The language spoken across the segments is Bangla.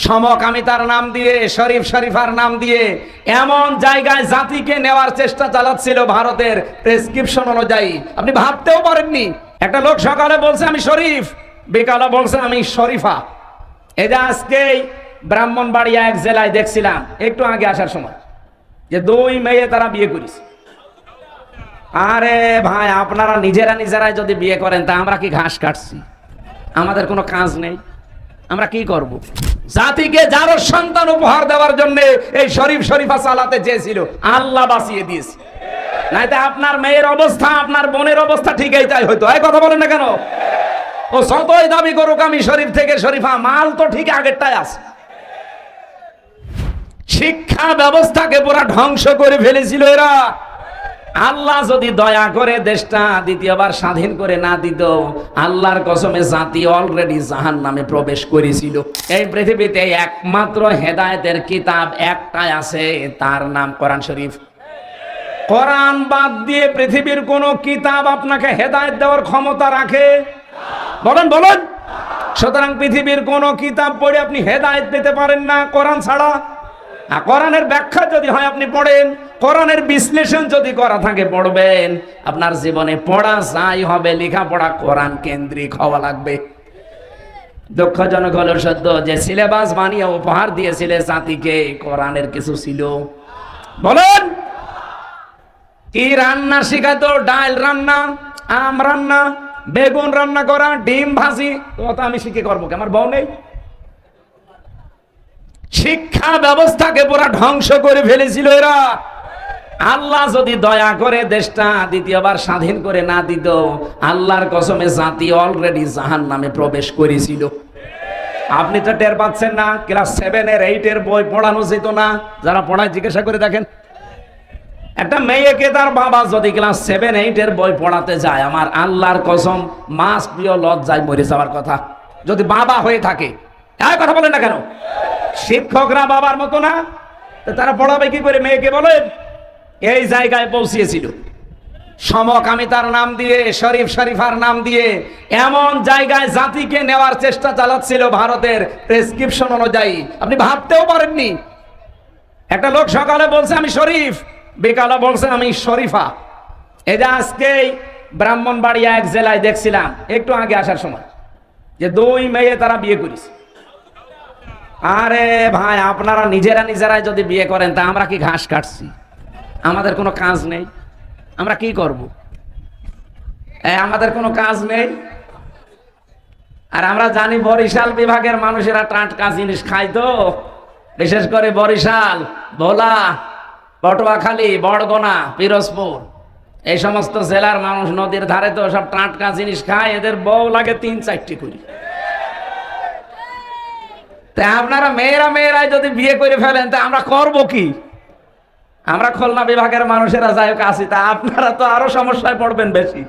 সমকামিতার নাম দিয়ে, শরীফ শরীফার নাম দিয়ে এমন জায়গায় জাতিকে নেওয়ার চেষ্টা চালাচ্ছিল ভারতের প্রেসক্রিপশন অনুযায়ী। আপনি ভাবতেও পারেননি। একটা লোক সকালে বলছে আমি শরীফ, বিকালে বলছে আমি শরীফা। এই যে আজকেই ব্রাহ্মণবাড়িয়া এক জেলায় দেখছিলাম একটু আগে আসার সময়, যে দুই মেয়ে তারা বিয়ে করেছে। আরে ভাই, আপনারা নিজেরাই যদি বিয়ে করেন তা আমরা কি ঘাস কাটছি? আমাদের কোনো কাজ নেই, আমরা কি করব? জাতিকে যারো সন্তান উপহার দেওয়ার জন্য এই শরীফ শরীফা চালাতে চেয়েছিল, আল্লাহ বাঁচিয়ে দিয়েছে। নাইতে আপনার মেয়ের অবস্থা, আপনার বোনের অবস্থা ঠিক এইটাই হয়তো। এই কথা বলেন না কেন? ও যতই দাবি করুক আমি শরীফ থেকে শরীফা, মাল তো ঠিক আগেরটাই আছে। শিক্ষা ব্যবস্থাকে পুরা ধ্বংস করে ফেলেছিল এরা। আল্লাহ যদি দয়া করে দেশটা দ্বিতীয়বার স্বাধীন করে না দিত, আল্লাহর কসমে জাতি অলরেডি জাহান্নামে প্রবেশ করেছিল। এই পৃথিবীতে একমাত্র হেদায়েতের কিতাব একটাই আছে, তার নাম কোরআন শরীফ। কোরআন বাদ দিয়ে পৃথিবীর কোন কিতাব আপনাকে হেদায়েত দেওয়ার ক্ষমতা রাখে? বলেন বলেন। সুতরাং পৃথিবীর কোন কিতাব পড়ে আপনি হেদায়েত পেতে পারেন না কোরআন ছাড়া। কোরআনের ব্যাখ্যা যদি হয় আপনি পড়েন, কোরআনের বিশ্লেষণ যদি করা থাকে পড়বেন। আপনার জীবনে পড়া যাই হবে, লেখাপড়া কোরআন কেন্দ্রিক হওয়া লাগবে। দুঃখজনক হলো সত্য যে সিলেবাস বানিয়ে উপহার দিয়েছিলে জাতিকে, কোরআনের কিছু ছিল? বলেন। কি রান্না শিখাতো? ডাল রান্না, আম রান্না, বেগুন রান্না করা, ডিম ভাজি। তো আমি শিখে করবো কি? আমার বউ নেই? শিক্ষা ব্যবস্থাকে পুরা ধ্বংস করে ফেলেছিল এরা। আল্লাহ যদি দয়া করে দেশটা দ্বিতীয়বার স্বাধীন করে না দিত, আল্লাহর কসমে জাতি অলরেডি জাহান্নামে প্রবেশ করেছিল। আপনি তো টের পাচ্ছেন না? ক্লাস 7 এর 8 এর বই পড়ানো যেত না? যারা পড়ায় জিজ্ঞাসা করে দেখেন। একটা মেয়েকে তার বাবা যদি ক্লাস 7 8 এর বই পড়াতে যায়, আমার আল্লাহর কসম মাস প্রিয় লজ্জায় মরে যাওয়ার কথা, যদি বাবা হয়ে থাকে। এই কথা বলেন না কেন? শিক্ষকরা বাবার মতো না? তারা পড়াবে কি করে মেয়েকে? বলেন। এই জায়গায় পৌঁছিয়েছিল সমকামিতার নাম দিয়ে, শরীফ শরীফার নাম দিয়ে এমন জায়গায় জাতিকে নেওয়ার চেষ্টা চালাচ্ছিল ভারতের প্রেসক্রিপশন অনুযায়ী। আপনি ভাবতেও পারেননি। একটা লোক সকালে বলছে আমি শরীফ, বিকালে বলছে আমি শরীফা। এই যে আজকেই ব্রাহ্মণবাড়িয়া এক জেলায় দেখছিলাম একটু আগে আসার সময়, যে দুই মেয়ে তারা বিয়ে করেছে। আরে ভাই, আপনারা নিজেরাই যদি বিয়ে করেন তা আমরা কি ঘাস কাটছি? আমাদের কোনো কাজ নেই, আমরা কি করব? আমাদের কোনো কাজ নেই। আর আমরা জানি বরিশাল বিভাগের মানুষেরা টাটকা জিনিস খায়, তো বিশেষ করে বরিশাল, ভোলা, পটুয়াখালী, বরগুনা, পিরোজপুর, এই সমস্ত জেলার মানুষ নদীর ধারে তো সব টাটকা জিনিস খায়। এদের বউ লাগে 3-4টি করে। তা আপনারা মেয়েরাই যদি বিয়ে করে ফেলেন তা আমরা করব কি? আমরা খুলনা বিভাগের মানুষেরা যাই হোক আছি, তা আপনারা তো আরো সমস্যায় পড়বেন বেশি।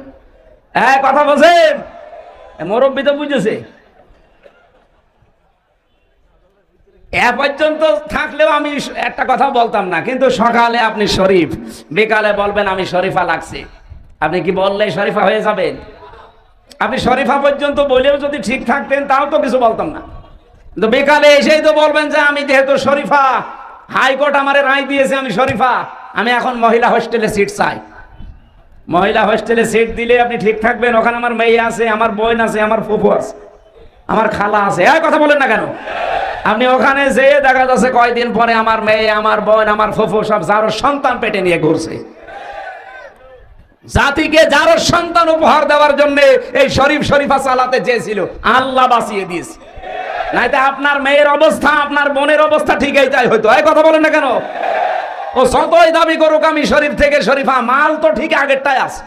কথা বলছেন? মুরব্বী তো বুঝেছে। এ পর্যন্ত থাকলেও আমি একটা কথা বলতাম না, কিন্তু সকালে আপনি শরীফ, বিকালে বলবেন আমি শরীফা লাগছে। আপনি কি বললে শরীফা হয়ে যাবেন? আপনি শরীফা পর্যন্ত বলেও যদি ঠিক থাকতেন তাও তো কিছু বলতাম না। কিন্তু বিকালে এসেই তো বলবেন যে আমি যেহেতু শরীফা, হাইকোর্ট আমারে রায় দিয়েছে আমি শরীফা, আমি এখন মহিলা হোস্টেলে সিট চাই। মহিলা হোস্টেলে সিট দিলে আপনি ঠিক থাকবেন? ওখানে আমার মেয়ে আছে, আমার বোন আছে, আমার ফুফু আছে, আমার খালা আছে। কথা বলেন না কেন? আপনি ওখানে যেয়ে দেখা যাচ্ছে কয়দিন পরে আমার মেয়ে, আমার বোন, আমার ফুফু সব যারো সন্তান পেটে নিয়ে ঘুরছে। জাতিকে যারো সন্তান উপহার দেওয়ার জন্য এই শরীফ শরীফা চালাতে চেয়েছিল, আল্লাহ বাঁচিয়ে দিয়েছে। নাইতে আপনার মেয়ের অবস্থা, আপনার বোনের অবস্থা ঠিক এইটাই হয়তো। কথা বলেন না কেন? ও যতই দাবি করুক আমি শরীফ থেকে শরীফা, মাল তো ঠিক আগেরটাই আছে।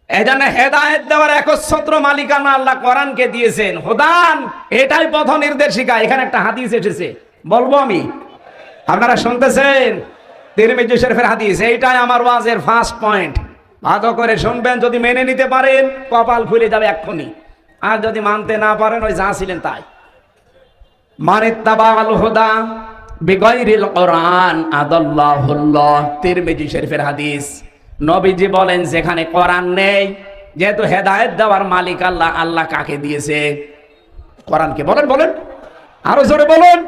এই জন্য হেদায়েত দেওয়ার একচ্ছত্র মালিকানা আল্লাহ কোরআনকে দিয়েছেন। হুদান, এটাই পথ নির্দেশিকা। এখানে একটা হাদিস এসেছে, বলবো আমি, আপনারা শুনতেছেন? তিরমিজি শরীফের হাদিস। এইটাই আমার ওয়াজের ফার্স্ট পয়েন্ট। ভালো করে শুনবেন। যদি মেনে নিতে পারেন কপাল খুলে যাবে এক্ষুনি, আর যদি মানতে না পারেন ওই যা ছিলেন তাই। মানিত্তাবাল হুদা বিগাইরিল কোরআন আদাল্লাহুল্লাহ। তিরমিজি শরীফের হাদিস। নবীজি বলেন যেখানে কোরআন নেই যেহেতু হেদায়েত দেওয়ার মালিক আল্লাহ, আল্লাহ কাকে দিয়েছে? কোরআনকে। বলেন বলেন, আরো জোরে বলুন।